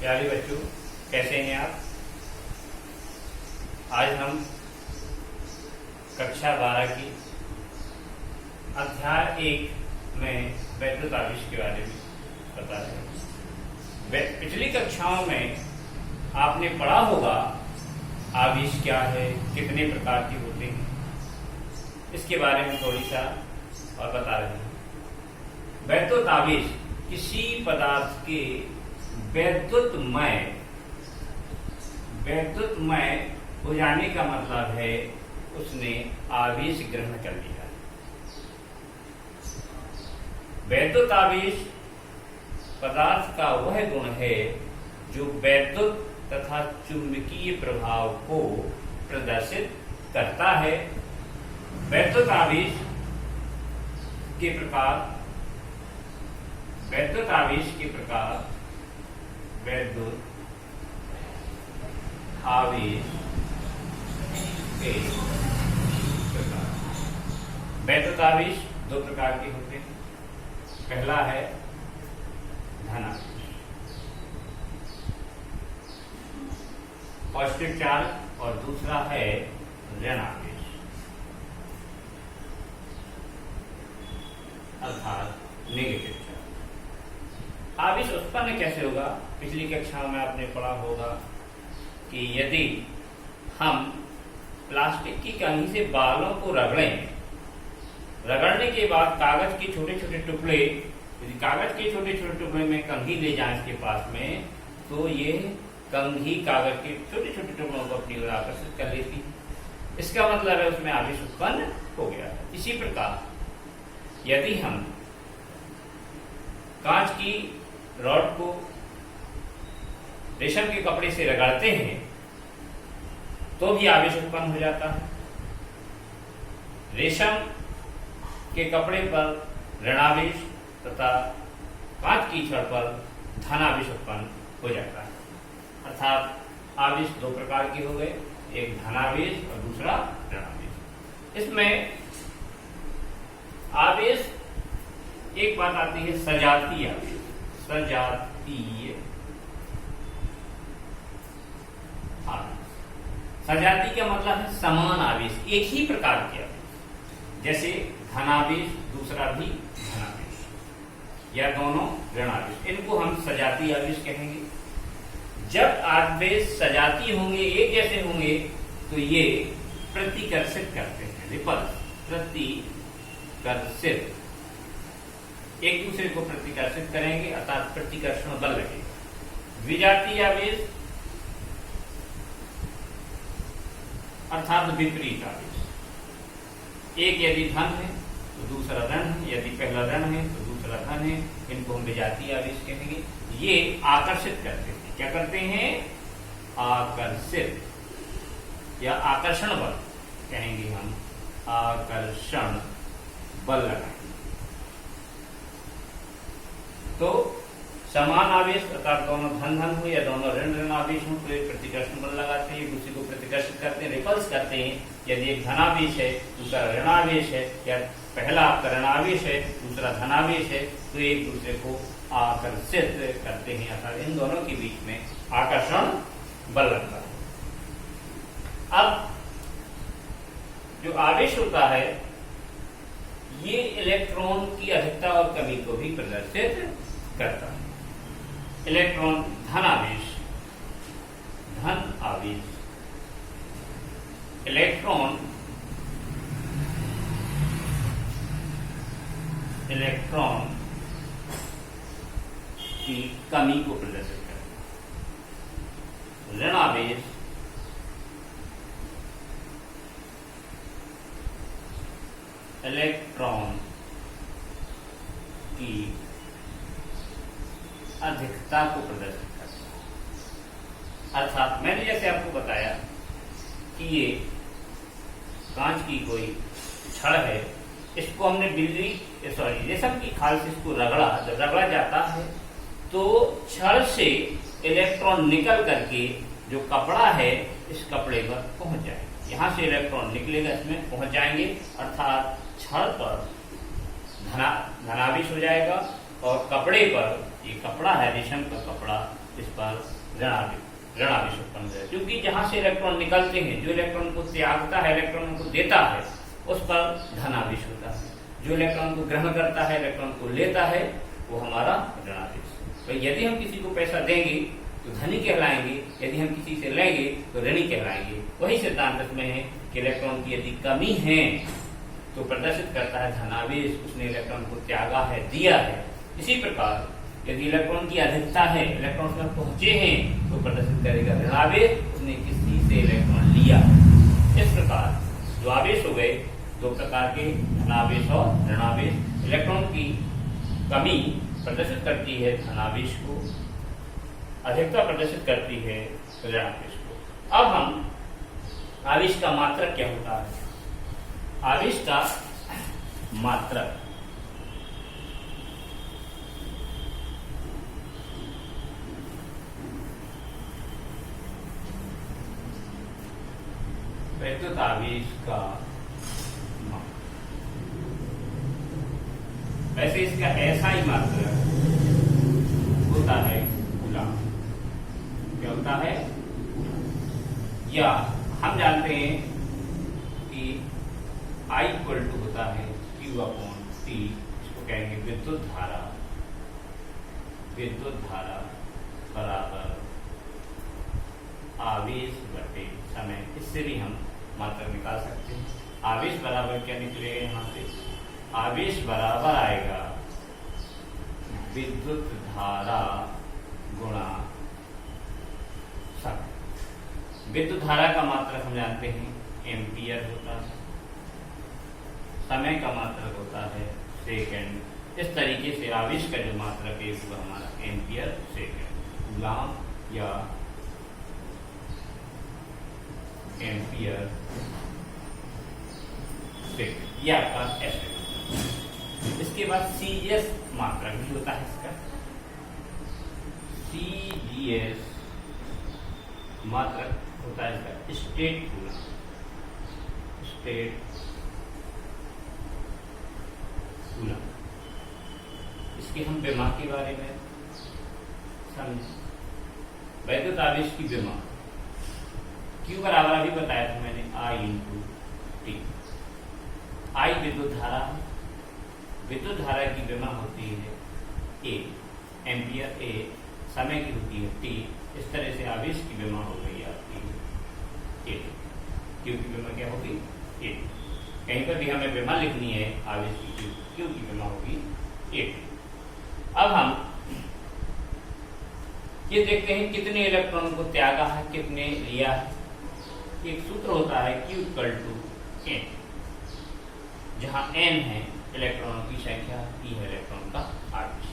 प्यारे बच्चों, कैसे हैं आप? आज हम कक्षा 12 की अध्याय 1 में वैद्युत आवेश के बारे में बता रहे हैं। पिछली कक्षाओं में आपने पढ़ा होगा आवेश क्या है, कितने प्रकार के होते हैं, इसके बारे में थोड़ी सा और बता रहे हैं। वैद्युत आवेश किसी पदार्थ के वैद्युतमय हो जाने का मतलब है उसने आवेश ग्रहण कर लिया। वैद्युत आवेश पदार्थ का वह गुण है जो वैद्युत तथा चुंबकीय प्रभाव को प्रदर्शित करता है। वैद्युत आवेश के प्रकार वैद्युत आवेश के प्रकार वैद्युत आवेश के प्रकार वैद्युत आवेश दो प्रकार के होते हैं। पहला है धनावेश, पॉजिटिव चार्ज, और दूसरा है ऋणावेश अर्थात नेगेटिव चार्ज। आवेश उत्पन्न कैसे होगा? पिछली कक्षा में आपने पढ़ा होगा कि यदि हम प्लास्टिक की कंघी से बालों को रगड़ने के बाद कागज के छोटे छोटे टुकड़े, यदि कागज के छोटे छोटे टुकड़े में कंघी ले जाएं इसके पास में, तो ये कंघी कागज के छोटे छोटे टुकड़ों को अपनी ओर आकर्षित कर लेती है। इसका मतलब है उसमें आवेश उत्पन्न हो गया है। इसी प्रकार यदि हम कांच की रॉड को रेशम के कपड़े से रगड़ते हैं तो भी आवेश उत्पन्न हो जाता है। रेशम के कपड़े पर ऋणावेश तथा कांच की छड़ पर धनावेश उत्पन्न हो जाता है। अर्थात आवेश दो प्रकार के हो गए, एक धनावेश और दूसरा ऋणावेश। इसमें आवेश एक बात आती है सजातीय आवेश। सजातीय का मतलब है समान आवेश, एक ही प्रकार के आवेश, जैसे धनावेश दूसरा भी धनावेश या दोनों ऋणावेश, इनको हम सजातीय आवेश कहेंगे। जब आवेश सजातीय होंगे, एक जैसे होंगे, तो ये प्रतिकर्षित करते हैं, प्रतिकर्षित, एक दूसरे को प्रतिकर्षित करेंगे, अर्थात प्रतिकर्षण बल लगेगा। विजातीय आवेश अर्थात विपरीत आवेश, एक यदि धन है तो दूसरा ऋण है, यदि पहला ऋण है तो दूसरा धन है, इनको हम विजातीय आवेश कहेंगे। ये आकर्षित करते हैं। क्या करते हैं? आकर्षित या आकर्षण बल कहेंगे हम, आकर्षण बल लगाएंगे। तो समान आवेश अर्थात दोनों धन हो या दोनों ऋण आवेश हो तो एक प्रतिकर्षण बल लगाते हैं, एक दूसरे को प्रतिकर्षित करते हैं, रिपल्स करते हैं। यदि एक धनावेश है दूसरा ऋणावेश है, या पहला आपका ऋणावेश है दूसरा धनावेश है, तो एक दूसरे को आकर्षित करते हैं, अर्थात इन दोनों के बीच में आकर्षण बल लगता है। अब जो आवेश होता है ये इलेक्ट्रॉन की अधिकता और कमी को भी प्रदर्शित करता है। इलेक्ट्रॉन धन आवेश, इलेक्ट्रॉन की कमी को प्रदर्शित करता है। ऋण आवेश इलेक्ट्रॉन की अधिकता को प्रदर्शित करता है। अर्थात मैंने जैसे आपको बताया कि ये कांच की कोई छड़ है, इसको हमने रेशम की खाल से इसको रगड़ा, जब रगड़ा जाता है तो छड़ से इलेक्ट्रॉन निकल करके जो कपड़ा है इस कपड़े पर पहुंच जाएगा। यहाँ से इलेक्ट्रॉन निकलेगा, इसमें पहुंच जाएंगे, अर्थात छड़ पर धनावेश हो जाएगा और कपड़े पर ये कपड़ा है, रेशम का कपड़ा, इस पर ऋणावेश उत्पन्न है, क्योंकि जहां से इलेक्ट्रॉन निकलते हैं, जो इलेक्ट्रॉन को त्यागता है, इलेक्ट्रॉन को देता है, उस पर धनावेश होता है। जो इलेक्ट्रॉन को ग्रहण करता है, इलेक्ट्रॉन को लेता है, वो हमारा ऋणावेश। तो यदि हम किसी को पैसा देंगे तो धनी कहलाएंगे, यदि हम किसी से लेंगे तो ऋणी कहलाएंगे। वही सिद्धांत इसमें है कि इलेक्ट्रॉन की यदि कमी है तो प्रदर्शित करता है धनावेश, उसने इलेक्ट्रॉन को त्यागा है, दिया है। इसी प्रकार यदि इलेक्ट्रॉन की अधिकता है, इलेक्ट्रॉन में पहुंचे हैं, तो प्रदर्शित करेगा ऋणावेश, उसने किसी से इलेक्ट्रॉन लिया। इस प्रकार जो आवेश हो गए दो प्रकार के, धनावेश और ऋणावेश। इलेक्ट्रॉन की कमी प्रदर्शित करती है धनावेश को, अधिकता प्रदर्शित करती है ऋणावेश को। अब हम आवेश का मात्रक क्या होता है? आवेश का मात्रक वैद्युत आवेश का मात्रक, वैसे इसका ऐसा ही मात्रक होता है कूलम। क्या होता है? या हम जानते हैं कि I इक्वल टू होता है Q अपॉन T, इसको कहेंगे विद्युत धारा। विद्युत धारा बराबर आवेश बटे समय। इससे भी हम मात्रक निकाल सकते हैं। आवेश बराबर क्या निकलेगा यहाँ से? आवेश बराबर आएगा विद्युत धारा गुणा समय। विद्युत धारा का मात्रक हम जानते हैं एम्पियर होता है, समय का मात्रक होता है सेकंड। इस तरीके से आवेश का जो मात्रक है वो हमारा एम्पियर सेकंड, कूलम या एम्पियर सेकंड, ये आपका एस्टिमेट। इसके बाद सीजीएस मात्रक भी होता है इसका। सीजीएस मात्रक होता है इसका स्टेट कूलम। स्टेट कूलम, इसके हम विमा के बारे में समझें। वैद्युत आवेश की विमा Q बराबर अभी बताया था मैंने I इंटू टी। I विद्युत धारा, विद्युत धारा की विमा होती है A, एम्पियर A, समय की होती है T। इस तरह से आवेश की विमा हो गई आपकी A। Q की विमा क्या होगी? A। कहीं पर भी हमें विमा लिखनी है आवेश की, Q की विमा होगी A। अब हम ये देखते हैं कितने इलेक्ट्रॉन को त्यागा है, कितने लिया है। एक सूत्र होता है Q इक्वल टू N, जहां N है इलेक्ट्रॉनों की संख्या, P है इलेक्ट्रॉन का आवेश।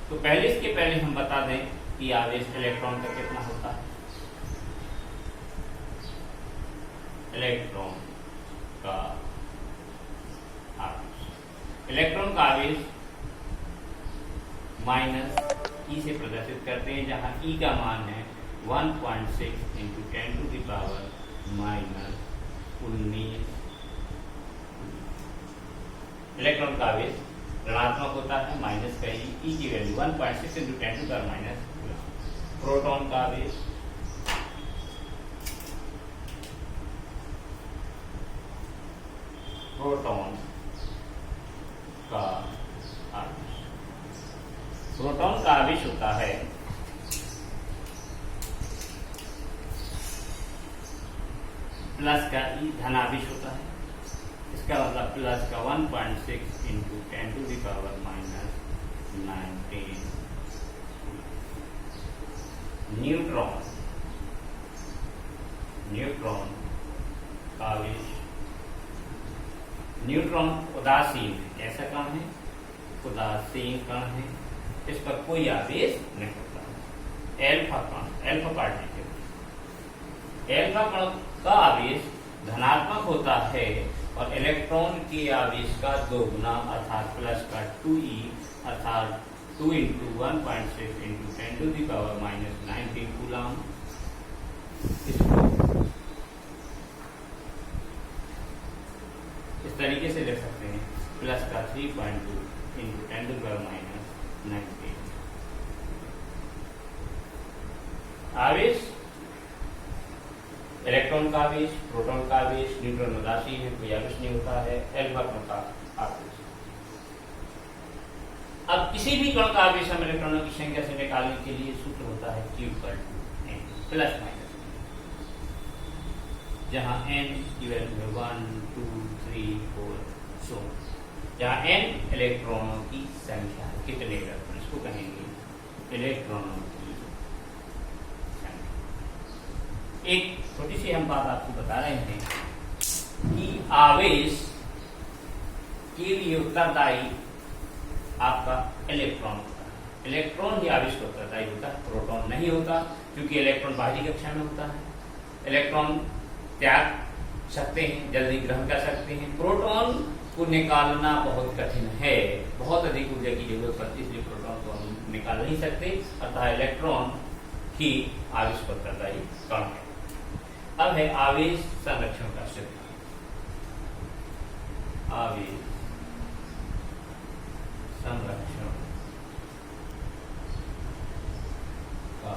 तो इसके पहले हम बता दें कि आवेश इलेक्ट्रॉन का कितना होता है। इलेक्ट्रॉन का आवेश, इलेक्ट्रॉन का आवेश माइनस E से प्रदर्शित करते हैं, जहां E का मान है 1.6 into 10 to the power minus 19। Electron का आवेश ऋणात्मक होता है, माइनस का E की value 1.6 into 10 to power minus. Proton का आवेश प्रोटॉन का आवेश, प्रोटॉन का आवेश होता है प्लस का E, धनावेश होता है। इसका मतलब प्लस का 1.6 into 10 to the power minus 19। Neutron, neutron का आवेश, न्यूट्रॉन उदासीन है। कैसा कण है? उदासीन कण है, इस पर कोई आवेश नहीं होता। एल्फा कण, एल्फा पार्टिकल, एल्फा कण का आवेश धनात्मक होता है और इलेक्ट्रॉन के आवेश का 2 गुना अर्थात प्लस का 2e अर्थात 2 into 1.6 into 10 to the power minus 19 coulomb. इसको इस तरीके से लिख सकते हैं, प्लस का 3.2 into 10 to the power minus 19। आवेश, इलेक्ट्रॉन का आवेश, प्रोटॉन का आवेश, न्यूट्रॉन उदासीन है, कोई आवेश नहीं होता है, एल्फा कण का आवेश। अब किसी भी कण का आवेश हम इलेक्ट्रॉनों की संख्या से निकालने के लिए सूत्र होता है Q = N प्लस माइनस, जहां n की वैल्यू है 1 2 3 4 सो, जहां n इलेक्ट्रॉनों की संख्या है, कितने इलेक्ट्रॉन, इसको कहेंगे इलेक्ट्रॉनों की संख्या। एक छोटी सी हम बात आपको बता रहे हैं कि आवेश के लिए उत्तरदायी आपका इलेक्ट्रॉन होता है। इलेक्ट्रॉन ही आवेश का उत्तरदायी होता है, प्रोटॉन नहीं होता, क्योंकि इलेक्ट्रॉन बाहरी कक्षा में होता है। इलेक्ट्रॉन त्याग सकते हैं, जल्दी ग्रहण कर सकते हैं। प्रोटॉन को निकालना बहुत कठिन है, बहुत अधिक ऊर्जा की जरूरत पड़ती है, इसलिए प्रोटॉन को हम निकाल नहीं सकते, अतः इलेक्ट्रॉन ही आवेश का उत्तरदायी कण है। अब है आवेश संरक्षण का सिद्धांत। आवेश संरक्षण का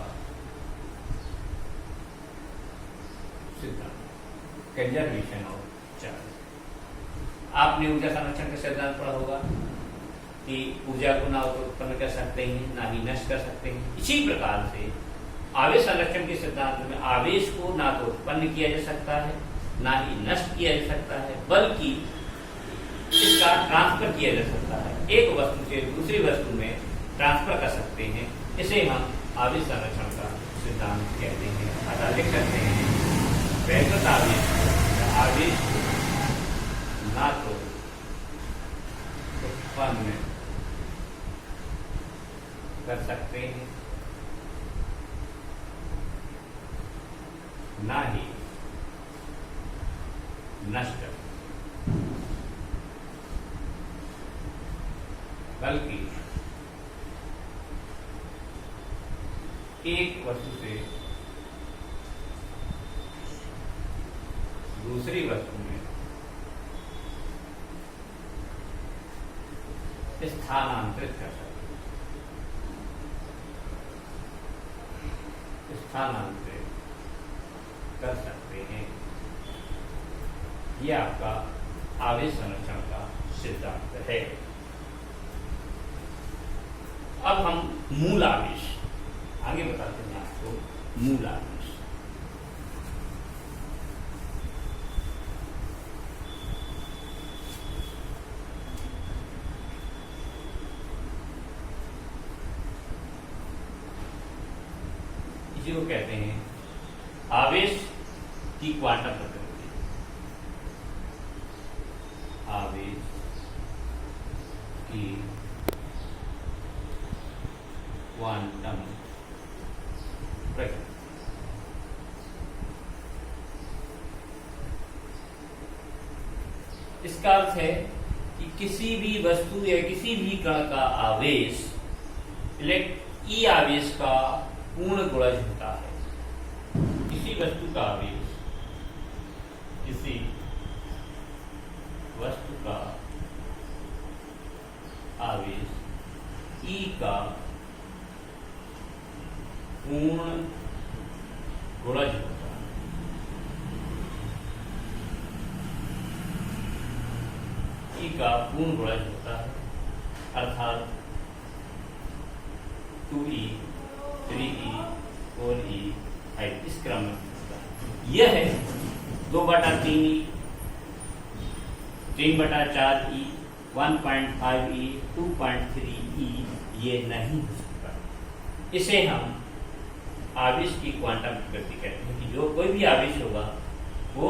सिद्धांत, कंजर्वेशन ऑफ चार्ज। आपने ऊर्जा संरक्षण का सिद्धांत पढ़ा होगा कि ऊर्जा को ना तो उत्पन्न कर सकते हैं, ना ही नष्ट कर सकते हैं। इसी प्रकार से आवेश संरक्षण के सिद्धांत में आवेश को ना तो उत्पन्न किया जा सकता है, ना ही नष्ट किया जा सकता है, बल्कि इसका ट्रांसफर किया जा सकता है। एक वस्तु से दूसरी वस्तु में ट्रांसफर कर सकते हैं, इसे हम आवेश संरक्षण का सिद्धांत कहते हैं। अतः लिख सकते हैं वैद्युत आवेश ना तो उत्पन्न कर सकते हैं, ना ही नष्ट, बल्कि एक वस्तु से दूसरी वस्तु में स्थानांतरित कर सकते हैं, स्थानांतरित कर सकते हैं। यह आपका आवेश संरक्षण का सिद्धांत है। अब हम मूल आवेश आगे बताते हैं आपको। मूल आवेश इसी को कहते हैं आवेश की क्वांटम प्रकृति। आवेश की क्वांटम प्रकृति। इसका अर्थ है कि किसी भी वस्तु या किसी भी कण का आवेश ई आवेश का पूर्ण गुणज होता है। किसी वस्तु का आवेश किसी वस्तु का आवेश ई का पूर्ण गुणज होता है। ई का पूर्ण गुणज होता है, अर्थात 2e 3e 4e 5 इस क्रम में होता है। यह है 2/3e 3/4e 1.5e 2.3e ये नहीं हो सकता। इसे हम आवेश की क्वांटम प्रकृति कहते हैं कि जो कोई भी आवेश होगा वो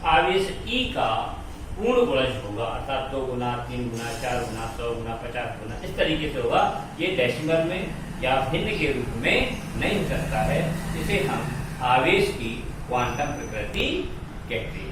आवेश ई का पूर्ण गुणज होगा, अर्थात 2 गुना 3 गुना 4 गुना 100 गुना 50 गुना इस तरीके से होगा। ये डेसिमल में या भिन्न के रूप में नहीं हो सकता है। इसे हम आवेश की क्वांटम प्रकृति कहते हैं।